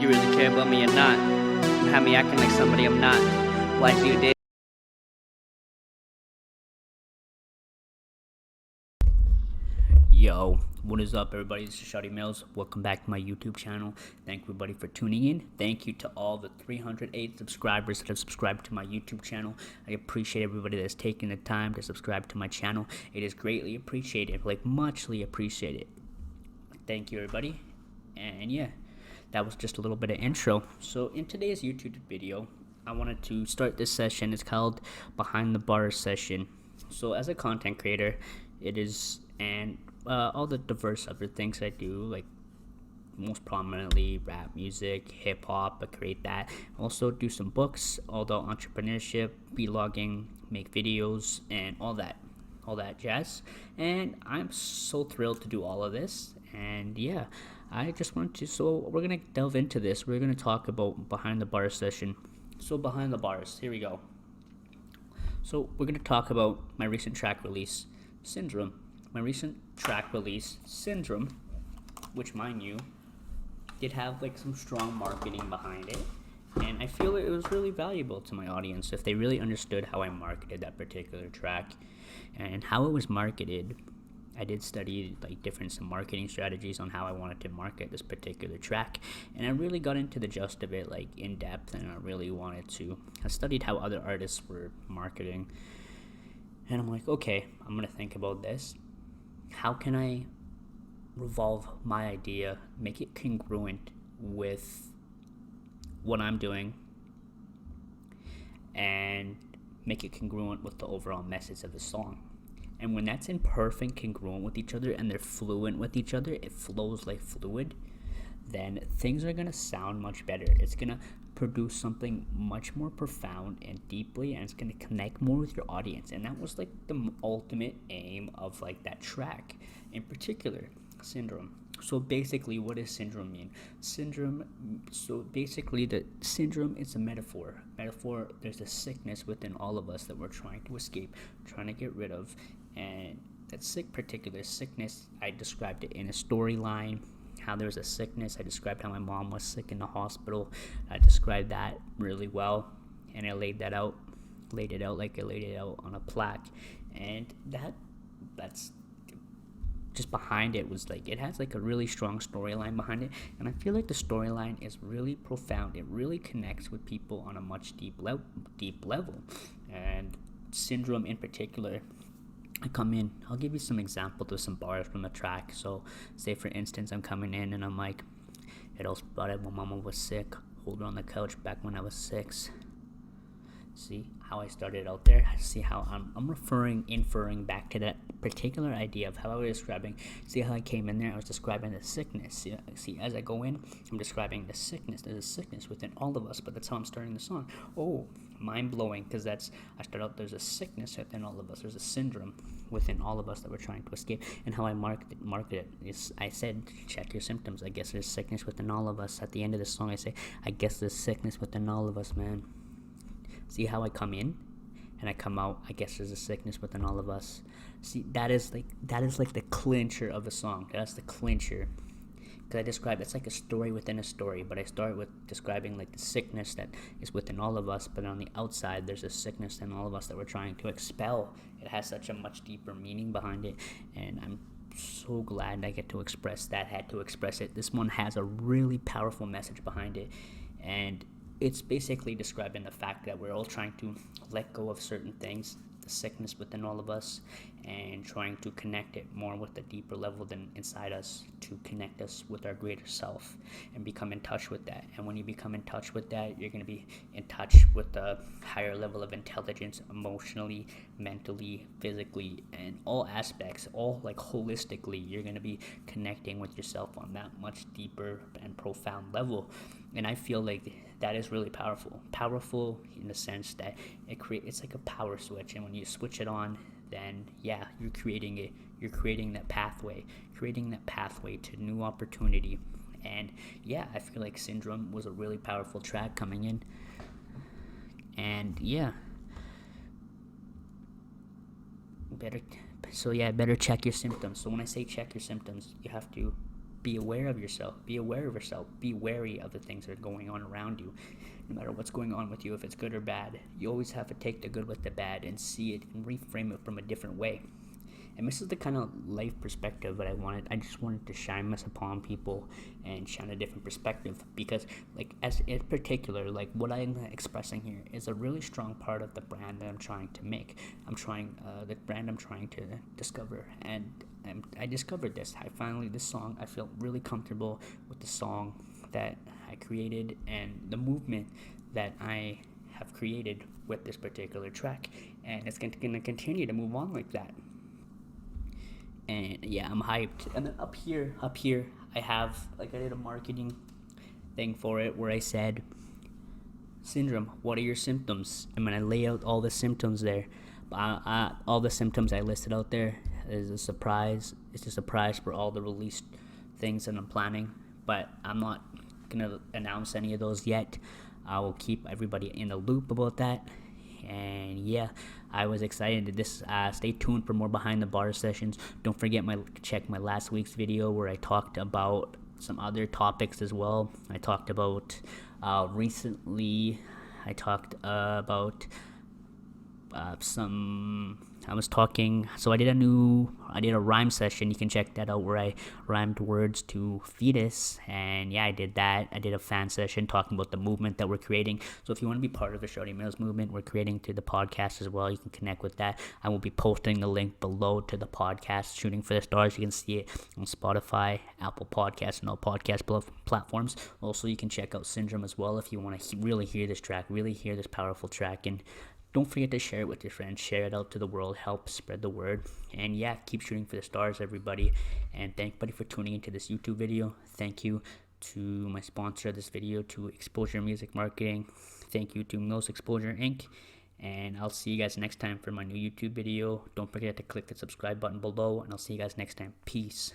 You really care about me or not? You have me acting like somebody I'm not. Why do you dare? Yo, what is up, everybody? This is Shotty Mills. Welcome back to my YouTube channel. Thank everybody for tuning in. Thank you to all the 308 subscribers that have subscribed to my YouTube channel. I appreciate everybody that's taken the time to subscribe to my channel. It is greatly appreciated, like muchly appreciated. Thank you, everybody. And yeah, that was just a little bit of intro. So in today's YouTube video, I wanted to start this session. It's called Behind the Bars session. So as a content creator, it is, and all the diverse other things I do, like most prominently rap music, hip hop, I create that. Also do some books, although entrepreneurship, vlogging, make videos, and all that jazz. And I'm so thrilled to do all of this. And yeah, I just want to, so we're gonna delve into this. We're gonna talk about Behind the Bars session. So behind the bars, here we go. So we're gonna talk about my recent track release, Syndrome. My recent track release, Syndrome, which, mind you, did have like some strong marketing behind it, and I feel it was really valuable to my audience if they really understood how I marketed that particular track and how it was marketed. I did study like different some marketing strategies on how I wanted to market this particular track, and I really got into the gist of it like in depth, and I really wanted to. I studied how other artists were marketing, and I'm like, okay, I'm gonna think about this. How can I revolve my idea, make it congruent with what I'm doing, and make it congruent with the overall message of the song? And when that's in perfect congruent with each other and they're fluent with each other, it flows like fluid, then things are gonna sound much better. It's gonna produce something much more profound and deeply, and it's gonna connect more with your audience. And that was like the ultimate aim of like that track in particular, Syndrome. So basically, what does syndrome mean? So basically the syndrome is a metaphor. There's a sickness within all of us that we're trying to escape, trying to get rid of. And that particular sickness, I described it in a storyline. How there's a sickness, I described how my mom was sick in the hospital. I described that really well, and I laid it out like I laid it out on a plaque. And that's just behind it was like, it has like a really strong storyline behind it, and I feel like the storyline is really profound. It really connects with people on a much deep level. And Syndrome in particular, I come in, I'll give you some examples of some bars from the track. So say for instance, I'm coming in and I'm like, it all started when mama was sick, hold her on the couch back when I was 6. See how I started out there? See how I'm inferring back to that particular idea of how I was describing. See how I came in there, I was describing the sickness. See, as I go in, I'm describing the sickness. There's a sickness within all of us, but that's how I'm starting the song. Oh, mind-blowing, because I start out, there's a sickness within all of us. There's a syndrome within all of us that we're trying to escape. And how I market it is, I said, check your symptoms. I guess there's sickness within all of us. At the end of the song, I say, I guess there's sickness within all of us, man. See how I come in and I come out, I guess there's a sickness within all of us. See, that is like the clincher of the song. That's the clincher. Because I describe, it's like a story within a story, but I start with describing like the sickness that is within all of us, but on the outside there's a sickness in all of us that we're trying to expel. It has such a much deeper meaning behind it, and I'm so glad I get to express that, had to express it. This one has a really powerful message behind it, and it's basically describing the fact that we're all trying to let go of certain things, the sickness within all of us, and trying to connect it more with a deeper level than inside us, to connect us with our greater self and become in touch with that. And when you become in touch with that, you're going to be in touch with a higher level of intelligence, emotionally, mentally, physically, and all aspects, all like holistically. You're going to be connecting with yourself on that much deeper and profound level. And I feel like that is really powerful in the sense that it's like a power switch, and when you switch it on, then yeah, you're creating that pathway to new opportunity. And yeah, I feel like Syndrome was a really powerful track coming in. And yeah, better check your symptoms. So when I say check your symptoms, you have to Be aware of yourself. Be aware of yourself. Be wary of the things that are going on around you. No matter what's going on with you, if it's good or bad, you always have to take the good with the bad and see it and reframe it from a different way. And this is the kind of life perspective that I just wanted to shine this upon people and shine a different perspective, because like as in particular, like what I'm expressing here is a really strong part of the brand that I'm trying to make. The brand I'm trying to discover, and I discovered this. This song, I feel really comfortable with the song that I created and the movement that I have created with this particular track, and it's going to continue to move on like that. And yeah, I'm hyped. And then up here, I did a marketing thing for it where I said, syndrome, what are your symptoms? And when I lay out all the symptoms there, all the symptoms I listed out there is a surprise. It's a surprise for all the released things that I'm planning, but I'm not gonna announce any of those yet. I will keep everybody in the loop about that. And yeah, I was excited to stay tuned for more behind the bar sessions. Don't forget check my last week's video where I talked about some other topics as well. I talked about recently. I talked about I did a rhyme session. You can check that out where I rhymed words to fetus, and yeah, I did that. I did a fan session talking about the movement that we're creating. So if you want to be part of the Shotty Mills movement we're creating to the podcast as well, you can connect with that. I will be posting the link below to the podcast, Shooting for the Stars. You can see it on Spotify, Apple Podcasts, and all podcast platforms. Also, you can check out Syndrome as well if you want to really hear this track, really hear this powerful track. And don't forget to share it with your friends. Share it out to the world. Help spread the word. And yeah, keep shooting for the stars, everybody. And thank everybody for tuning into this YouTube video. Thank you to my sponsor of this video, to Exposure Music Marketing. Thank you to Mills Exposure Inc. And I'll see you guys next time for my new YouTube video. Don't forget to click the subscribe button below, and I'll see you guys next time. Peace.